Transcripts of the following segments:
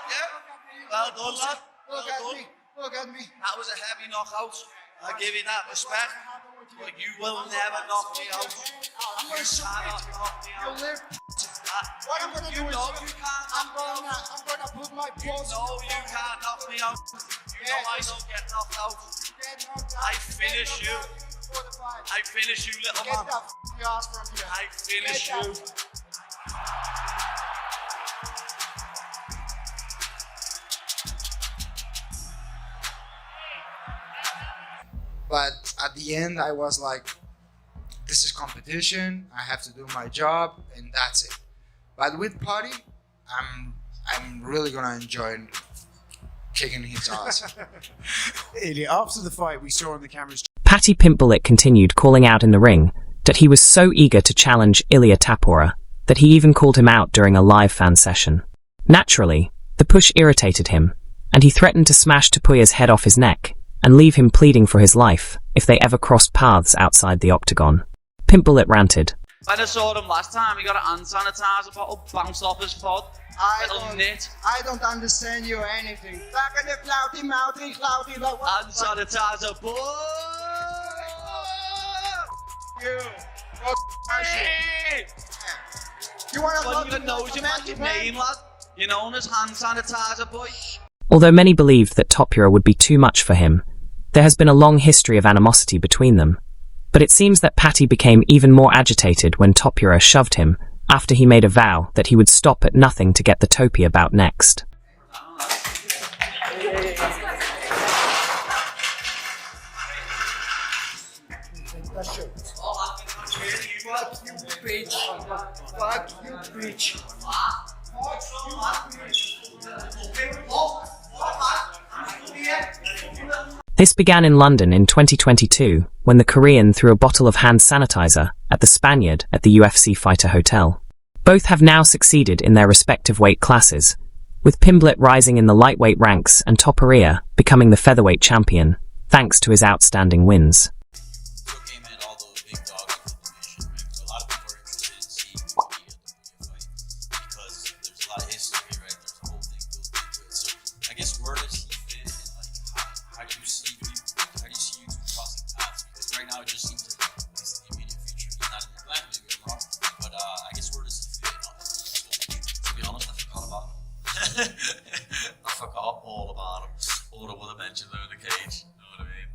Yeah. Well done, lad. Look at me. That was a heavy knockout. I give you that respect. But you will never knock me out. I'm gonna cannot knock me out. You'll live. What I'm gonna do is you can't I'm gonna put my paws. No, you can't knock me out. You know I don't get knocked out. I finish you. I finish you, little man. Get the ass from here. I finish you. But at the end, I was like, this is competition. I have to do my job, and that's it. But with Paddy, I'm really gonna enjoy kicking his ass. Ilia, after the fight, we saw on the cameras. Paddy Pimblett continued calling out in the ring that he was so eager to challenge Ilia Topuria that he even called him out during a live fan session. Naturally, the push irritated him, and he threatened to smash Topuria's head off his neck and leave him pleading for his life if they ever crossed paths outside the octagon. Pimblett ranted. When I saw him last time, he got an hand sanitizer bottle bounced off his pod. I don't understand you or anything. Back in the cloudy, like what? Hand sanitizer, boy! You. Hey! You wanna Well, you knows your magic name, lad. You're known as hand sanitizer, boy. Although many believed that Topuria would be too much for him, there has been a long history of animosity between them. But it seems that Paddy became even more agitated when Topuria shoved him after he made a vow that he would stop at nothing to get the Topia bout next. This began in London in 2022 when the Korean threw a bottle of hand sanitizer at the Spaniard at the UFC Fighter Hotel. Both have now succeeded in their respective weight classes, with Pimblett rising in the lightweight ranks and Topuria becoming the featherweight champion, thanks to his outstanding wins. I guess where does he fit, and like how do you see you two crossing paths? Because right now it just seems like he's in the immediate future. He's not in the plan, maybe I'm wrong, but I guess where does he fit in all this? To be honest, I forgot about him. I forgot all about him. All I would have mentioned him in the cage. You know what I mean?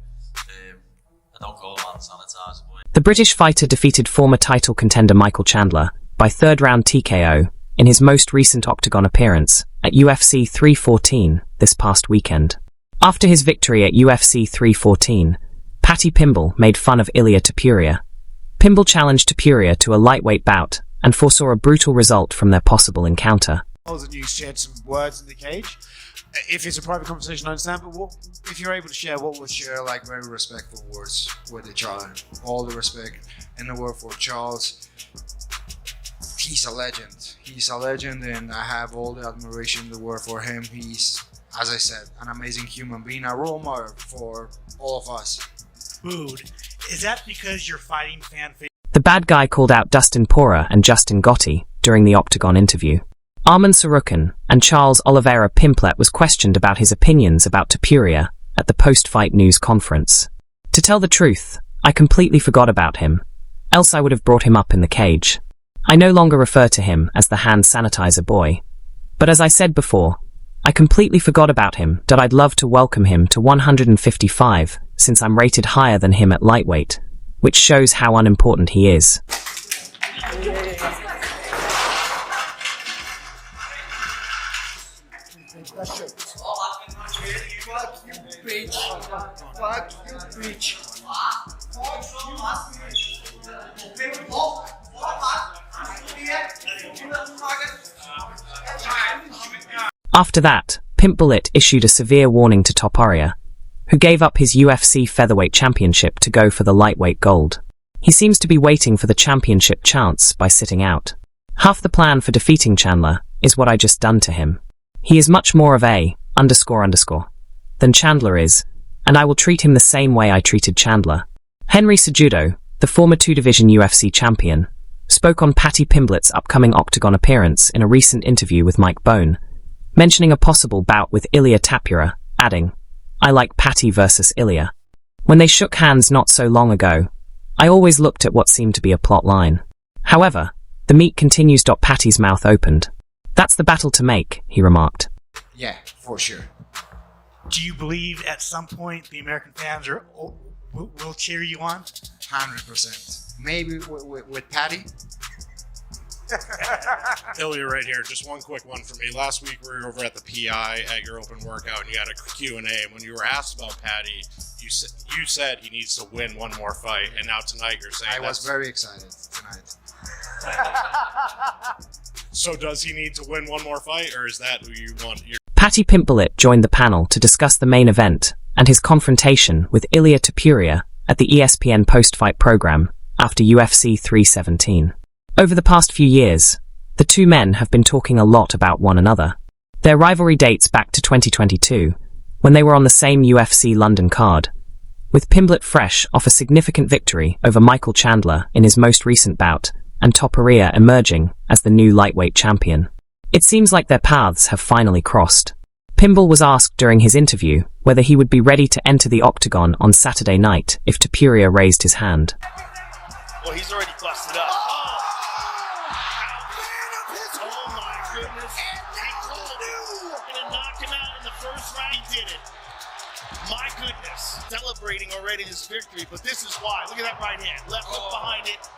I don't call him on sanitizer, boy. The British fighter defeated former title contender Michael Chandler by third-round TKO in his most recent Octagon appearance at UFC 314 this past weekend. After his victory at UFC 314, Paddy Pimblett made fun of Ilia Topuria. Pimblett challenged Topuria to a lightweight bout and foresaw a brutal result from their possible encounter. And you shared some words in the cage. If it's a private conversation, I understand, but what, if you're able to share, what was Share like very respectful words with each other. All the respect in the world for Charles. He's a legend. He's a legend, and I have all the admiration in the world for him. He's, as I said, an amazing human being, a role model for all of us. Booed. Is that because you're fighting fan favorite? The bad guy called out Dustin Poirier and Justin Gotti during the Octagon interview. Arman Sarukan and Charles Oliveira Pimblett was questioned about his opinions about Topuria at the post-fight news conference. To tell the truth, I completely forgot about him, else I would have brought him up in the cage. I no longer refer to him as the hand sanitizer boy. But as I said before, I completely forgot about him that I'd love to welcome him to 155 since I'm rated higher than him at lightweight, which shows how unimportant he is. After that, Pimblett issued a severe warning to Topuria, who gave up his UFC featherweight championship to go for the lightweight gold. He seems to be waiting for the championship chance by sitting out. Half the plan for defeating Chandler is what I just done to him. He is much more of a __ than Chandler is, and I will treat him the same way I treated Chandler. Henry Cejudo, the former two-division UFC champion, spoke on Paddy Pimblett's upcoming Octagon appearance in a recent interview with Mike Bone, mentioning a possible bout with Ilia Topuria, adding, "I like Paddy versus Ilia." When they shook hands not so long ago, I always looked at what seemed to be a plot line. However, the meat continues. Paddy's mouth opened. "That's the battle to make," he remarked. Yeah, for sure. Do you believe at some point the American fans will cheer you on? 100%. Maybe with Paddy. Ilia right here, just one quick one for me. Last week we were over at the PI at your open workout and you had a Q&A, and when you were asked about Paddy, you said he needs to win one more fight, and now tonight you're saying I was very excited tonight. So does he need to win one more fight, or is that who you want? Paddy Pimblett joined the panel to discuss the main event and his confrontation with Ilia Topuria at the ESPN post-fight program after UFC 317. Over the past few years, the two men have been talking a lot about one another. Their rivalry dates back to 2022, when they were on the same UFC London card, with Pimblett fresh off a significant victory over Michael Chandler in his most recent bout, and Topuria emerging as the new lightweight champion. It seems like their paths have finally crossed. Pimblett was asked during his interview whether he would be ready to enter the Octagon on Saturday night if Topuria raised his hand. Well, he's already busted up. Oh my goodness. He called it. And knocked him out in the first round. He did it. My goodness. Celebrating already this victory, but this is why. Look at that right hand. Left hook behind it.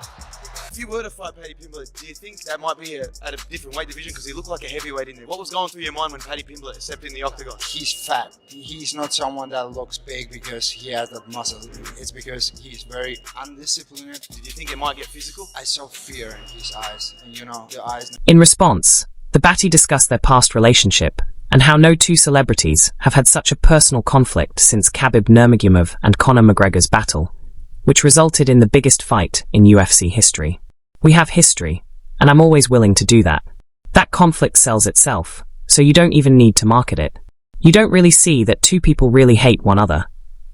If you were to fight Paddy Pimblett, do you think that might be at a different weight division? Because he looked like a heavyweight in there. What was going through your mind when Paddy Pimblett stepped in the Octagon? He's fat. He's not someone that looks big because he has that muscle. It's because he's very undisciplined. Did you think it might get physical? I saw fear in his eyes, and the eyes. In response, the Baddy discussed their past relationship and how no two celebrities have had such a personal conflict since Khabib Nurmagomedov and Conor McGregor's battle, which resulted in the biggest fight in UFC history. We have history, and I'm always willing to do that. That conflict sells itself, so you don't even need to market it. You don't really see that two people really hate one another.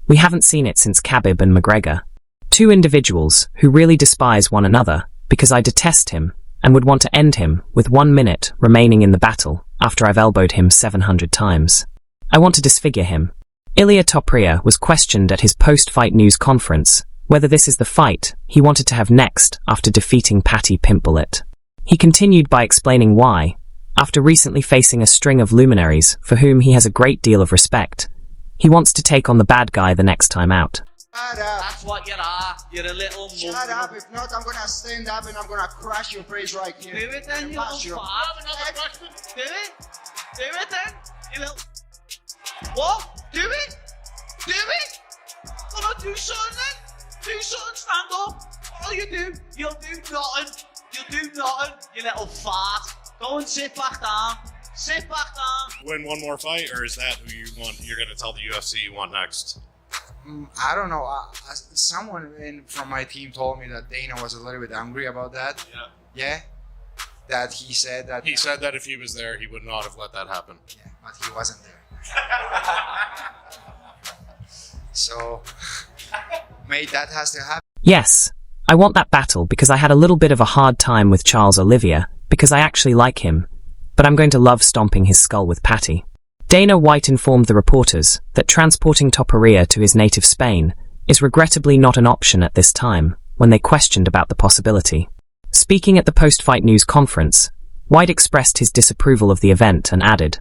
We haven't seen it since Khabib and McGregor. Two individuals who really despise one another because I detest him and would want to end him with 1 minute remaining in the battle after I've elbowed him 700 times. I want to disfigure him. Ilia Topuria was questioned at his post-fight news conference whether this is the fight he wanted to have next after defeating Paddy Pimblett. He continued by explaining why, after recently facing a string of luminaries for whom he has a great deal of respect, he wants to take on the bad guy the next time out. Shut up. That's what you are. You're a little Shut up. If not, I'm gonna stand up and I'm gonna crash your face right here. Do it then, you little fart. Do it. Do it then, you little... What? Do it. Do it. Come on, do something then. Do something, stand up. All you do, you'll do nothing. You'll do nothing, you little fart. Go and sit back down. Sit back down. Win one more fight, or is that who you want? You're going to tell the UFC you want next? I don't know. Someone from my team told me that Dana was a little bit angry about that. Yeah. That he said that. He said that if he was there, he would not have let that happen. Yeah, but he wasn't there. So, mate, that has to happen. Yes, I want that battle because I had a little bit of a hard time with Charles Oliveira because I actually like him, but I'm going to love stomping his skull with Paddy. Dana White informed the reporters that transporting Topuria to his native Spain is regrettably not an option at this time when they questioned about the possibility. Speaking at the post-fight news conference, White expressed his disapproval of the event and added,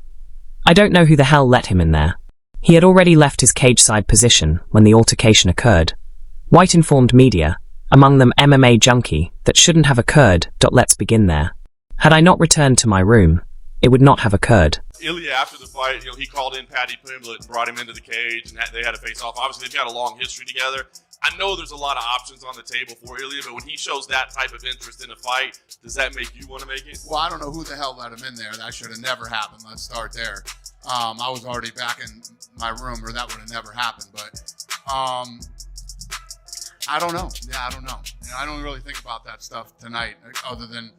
"I don't know who the hell let him in there." He had already left his cage-side position when the altercation occurred. White informed media, among them MMA Junkie, that shouldn't have occurred. Let's begin there. Had I not returned to my room, it would not have occurred. Ilia, after the fight, he called in Paddy Pimblett and brought him into the cage, and they had a face-off. Obviously, they've got a long history together. I know there's a lot of options on the table for Ilia, but when he shows that type of interest in a fight, does that make you want to make it? Well, I don't know who the hell let him in there. That should have never happened. Let's start there. I was already back in my room, or that would have never happened. But I don't know. Yeah, I don't know. I don't really think about that stuff tonight, other than,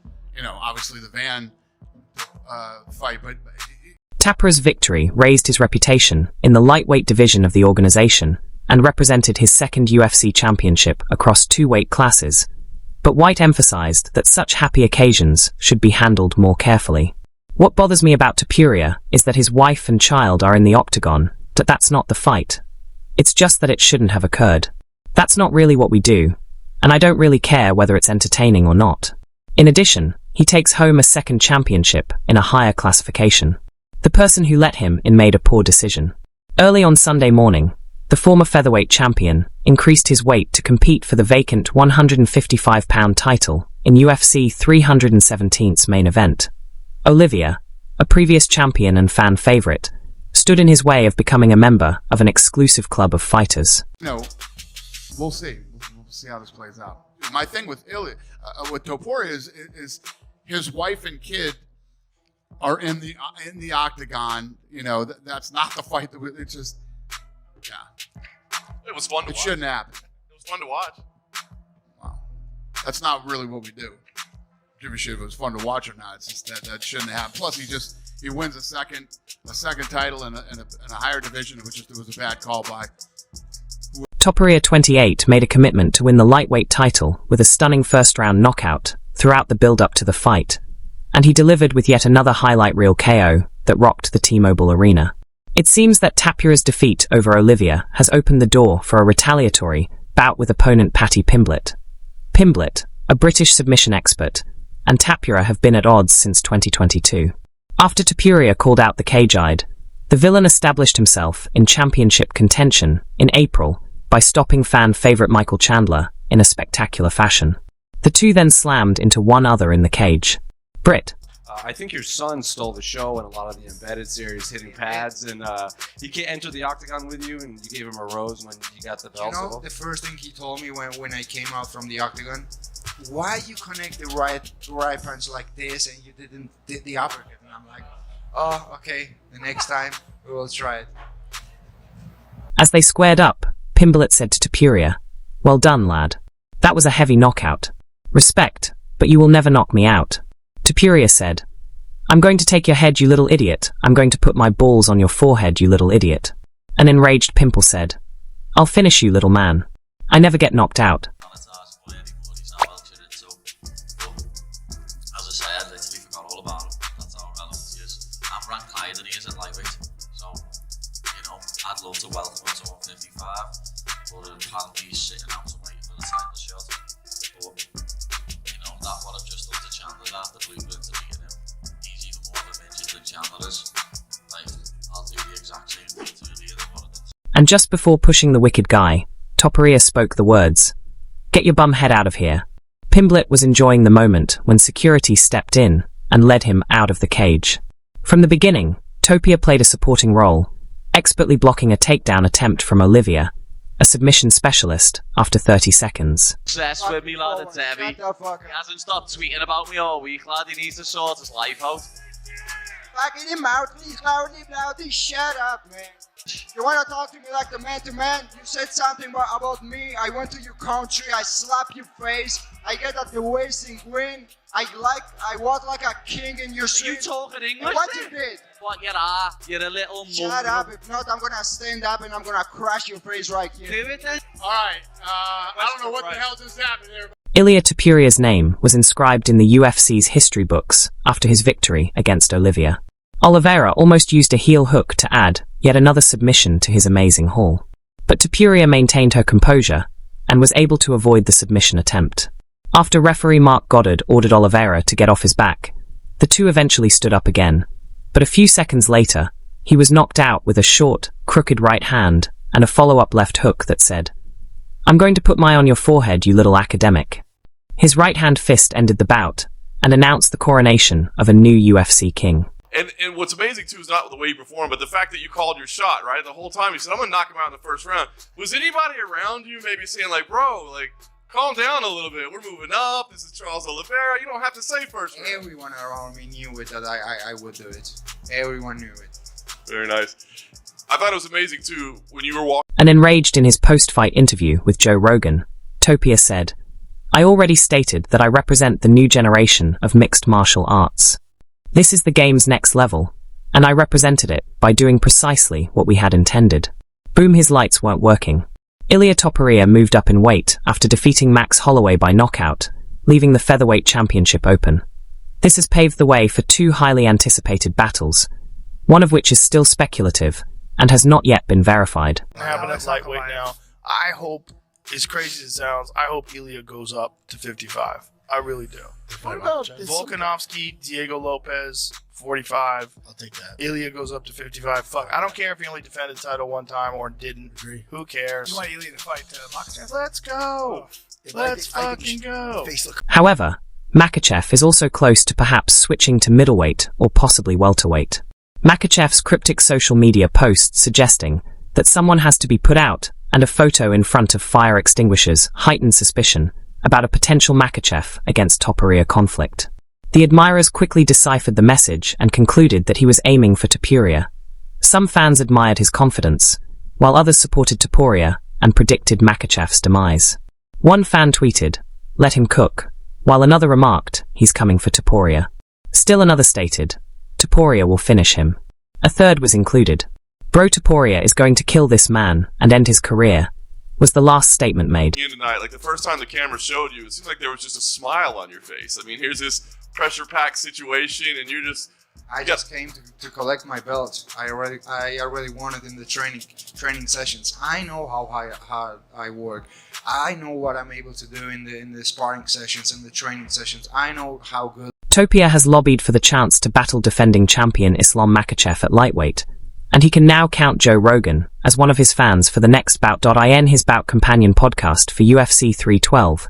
obviously the Van fight. But Topuria's victory raised his reputation in the lightweight division of the organization and represented his second UFC championship across 2 weight classes. But White emphasized that such happy occasions should be handled more carefully. What bothers me about Topuria is that his wife and child are in the octagon, but that's not the fight. It's just that it shouldn't have occurred. That's not really what we do, and I don't really care whether it's entertaining or not. In addition, he takes home a second championship in a higher classification. The person who let him in made a poor decision. Early on Sunday morning, the former featherweight champion increased his weight to compete for the vacant 155-pound title in UFC 317's main event. Olivia, a previous champion and fan favorite, stood in his way of becoming a member of an exclusive club of fighters. We'll see. We'll see how this plays out. My thing with with Topuria is his wife and kid are in the octagon. That's not the fight it's just, It was fun to watch. It shouldn't happen. It was fun to watch. Wow. That's not really what we do. Give a shit if it was fun to watch or not. It's just that shouldn't happen. Plus, he wins a second title in a higher division, which it was a bad call by. Topuria 28 made a commitment to win the lightweight title with a stunning first-round knockout throughout the build-up to the fight, and he delivered with yet another highlight reel KO that rocked the T-Mobile Arena. It seems that Topuria's defeat over Olivia has opened the door for a retaliatory bout with opponent Paddy Pimblett. Pimblett, a British submission expert, and Topuria have been at odds since 2022. After Topuria called out the cage-eyed, the villain established himself in championship contention in April by stopping fan favorite Michael Chandler in a spectacular fashion. The two then slammed into one other in the cage. Britt. I think your son stole the show in a lot of the embedded series, hitting pads, and he entered the octagon with you, and you gave him a rose when you got the belt. The first thing he told me when I came out from the octagon, why you connect the right punch like this and you didn't did the uppercut? And I'm like, oh, okay, the next time we will try it. As they squared up, Pimblett said to Topuria, "Well done, lad. That was a heavy knockout. Respect, but you will never knock me out." Topuria said, "I'm going to take your head, you little idiot. I'm going to put my balls on your forehead, you little idiot." An enraged Pimple said, "I'll finish you, little man. I never get knocked out." As I say, I literally forgot all about him. That's how relevant he is. I'm ranked higher than he is at lightweight, so I'd love to welcome him to 155, but apparently he's sitting out to wait for the title shot. But that's what I've just done to Chandler. That the blueprint to beat him. He's even more of a midget than Chandler is. I'll do the exact same thing to Ilia than what I've done. And just before pushing the wicked guy, Topuria spoke the words, "Get your bum head out of here." Pimblett was enjoying the moment when security stepped in and led him out of the cage. From the beginning, Topuria played a supporting role, expertly blocking a takedown attempt from Olivia, a submission specialist, after 30 seconds. Obsessed with me, lad, it's heavy. He hasn't stopped tweeting about me all week, lad. He needs to sort his life out. Fucking your mouth, please, loudly, shut up, man. You wanna talk to me like the man to man? You said something about me. I went to your country, I slapped your face, I get at the waist and grin. I walk like a king in your street. Are you talking English? And what then? you did? What you are? You're a little mum. Shut up, if not, I'm gonna stand up and I'm gonna crush your face right here. Do it then. Alright, I don't know what the hell just happened here. Ilia Topuria's name was inscribed in the UFC's history books after his victory against Olivia. Oliveira almost used a heel hook to add yet another submission to his amazing haul. But Topuria maintained her composure and was able to avoid the submission attempt. After referee Mark Goddard ordered Oliveira to get off his back, the two eventually stood up again. But a few seconds later, he was knocked out with a short, crooked right hand and a follow-up left hook that said, "I'm going to put my on your forehead, you little academic." His right-hand fist ended the bout and announced the coronation of a new UFC king. And what's amazing, too, is not the way he performed, but the fact that you called your shot, right? The whole time he said, I'm going to knock him out in the first round. Was anybody around you maybe saying, like, bro, like, calm down a little bit. We're moving up. This is Charles Oliveira. You don't have to say first round. Everyone around me knew it that I would do it. Everyone knew it. Very nice. I thought it was amazing, too, when you were walking. And enraged in his post-fight interview with Joe Rogan, Topuria said, "I already stated that I represent the new generation of mixed martial arts. This is the game's next level, and I represented it by doing precisely what we had intended." Boom, his lights weren't working. Ilia Topuria moved up in weight after defeating Max Holloway by knockout, leaving the featherweight championship open. This has paved the way for two highly anticipated battles, one of which is still speculative and has not yet been verified. Happening at lightweight now. I hope, as crazy as it sounds, I hope Ilia goes up to 55. I really do. What about Volkanovski, Diego Lopez, 45. I'll take that. Ilia goes up to 55. Fuck, I don't care if he only defended the title one time or didn't. Agree. Who cares? You want Ilia to fight Makhachev? Let's go. Let's fucking go. However, Makhachev is also close to perhaps switching to middleweight or possibly welterweight. Makhachev's cryptic social media posts suggesting that someone has to be put out and a photo in front of fire extinguishers heightened suspicion about a potential Makhachev against Topuria conflict. The admirers quickly deciphered the message and concluded that he was aiming for Topuria. Some fans admired his confidence, while others supported Topuria and predicted Makhachev's demise. One fan tweeted, "Let him cook," while another remarked, "He's coming for Topuria." Still another stated, "Topuria will finish him." A third was included. "Bro Topuria is going to kill this man and end his career," was the last statement made. You tonight, like the first time the camera showed you, it seemed like there was just a smile on your face. I mean, here's this pressure-packed situation, and you're just... I just came to collect my belt. I already won it in the training sessions. I know how hard I work. I know what I'm able to do in the sparring sessions and the training sessions. I know how good. Topuria has lobbied for the chance to battle defending champion Islam Makhachev at lightweight, and he can now count Joe Rogan as one of his fans for the next bout. In his bout companion podcast for UFC 312,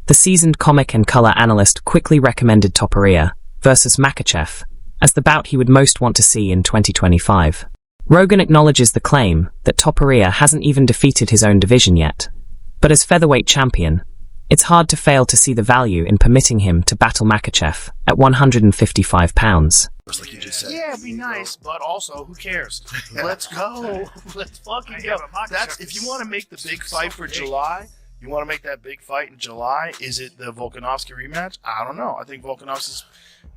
the seasoned comic and color analyst quickly recommended Topuria versus Makhachev as the bout he would most want to see in 2025. Rogan acknowledges the claim that Topuria hasn't even defeated his own division yet, but as featherweight champion, it's hard to fail to see the value in permitting him to battle Makhachev at 155 pounds. Like you just said. Yeah, it'd be nice, but also, who cares? Let's go. Let's fucking go. That's if you want to make the big fight for July. You want to make that big fight in July? Is it the Volkanovski rematch? I don't know. I think Volkanovski's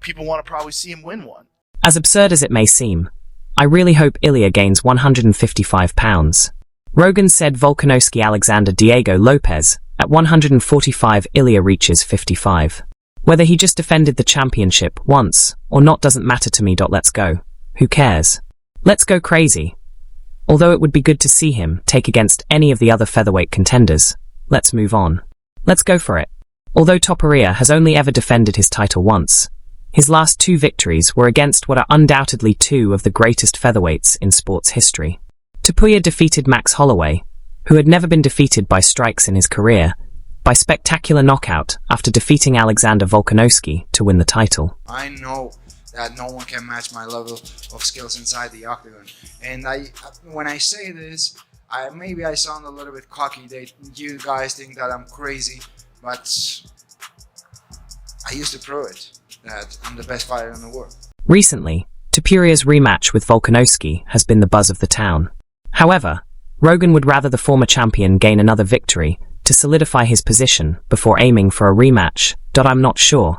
people want to probably see him win one. As absurd as it may seem, I really hope Ilia gains 155 pounds. Rogan said Volkanovski Alexander Diego Lopez at 145, Ilia reaches 55. Whether he just defended the championship once or not doesn't matter to me. Let's go. Who cares? Let's go crazy. Although it would be good to see him take against any of the other featherweight contenders, let's move on. Let's go for it. Although Topuria has only ever defended his title once, his last two victories were against what are undoubtedly two of the greatest featherweights in sports history. Topuria defeated Max Holloway, who had never been defeated by strikes in his career, by spectacular knockout after defeating Alexander Volkanovski to win the title. I know that no one can match my level of skills inside the octagon. And when I say this, maybe I sound a little bit cocky. You guys think that I'm crazy, but I used to prove it, that I'm the best fighter in the world. Recently, Topuria's rematch with Volkanovski has been the buzz of the town. However, Rogan would rather the former champion gain another victory to solidify his position before aiming for a rematch. I'm not sure.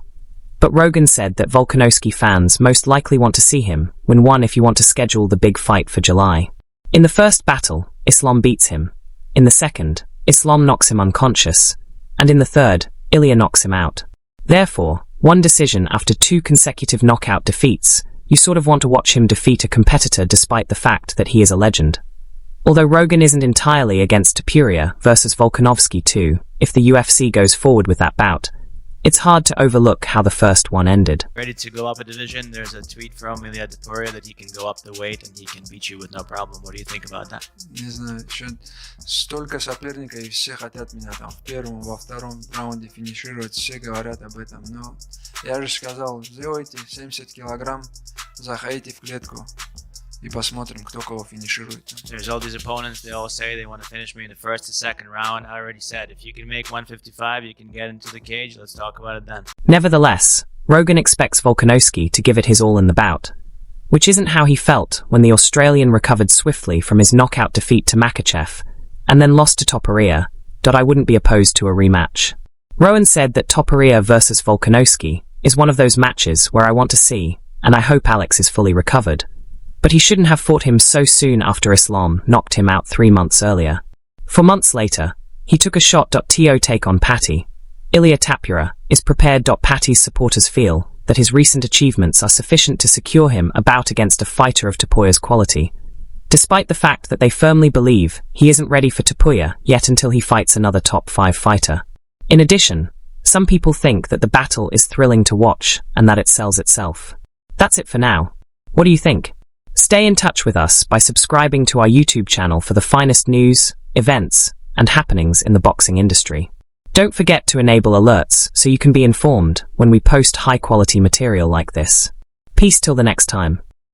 But Rogan said that Volkanovski fans most likely want to see him win one if you want to schedule the big fight for July. In the first battle, Islam beats him. In the second, Islam knocks him unconscious. And in the third, Ilia knocks him out. Therefore, one decision after two consecutive knockout defeats, you sort of want to watch him defeat a competitor despite the fact that he is a legend. Although Rogan isn't entirely against Topuria versus Volkanovski too, if the UFC goes forward with that bout, it's hard to overlook how the first one ended. Ready to go up a division. There's a tweet from Ilia Topuria that he can go up the weight and he can beat you with no problem. What do you think about that? Не знаю, еще столько соперников и все хотят меня там в первом, во втором раунде финишировать, все говорят об этом, но я же сказал, сделайте 70 килограмм, заходите в клетку. И посмотрим, кто кого финиширует. There's all these opponents, they all say they want to finish me in the first or second round. I already said, if you can make 155, you can get into the cage. Let's talk about it then. Nevertheless, Rogan expects Volkanovski to give it his all in the bout, which isn't how he felt when the Australian recovered swiftly from his knockout defeat to Makhachev and then lost to Topuria. I wouldn't be opposed to a rematch. Rowan said that Topuria versus Volkanovski is one of those matches where I want to see, and I hope Alex is fully recovered. But he shouldn't have fought him so soon after Islam knocked him out 3 months earlier. 4 months later, he took a shot. To take on Paddy. Ilia Topuria is prepared. Paddy's supporters feel that his recent achievements are sufficient to secure him a bout against a fighter of Topuria's quality, despite the fact that they firmly believe he isn't ready for Topuria yet until he fights another top 5 fighter. In addition, some people think that the battle is thrilling to watch and that it sells itself. That's it for now. What do you think? Stay in touch with us by subscribing to our YouTube channel for the finest news, events, and happenings in the boxing industry. Don't forget to enable alerts so you can be informed when we post high-quality material like this. Peace till the next time.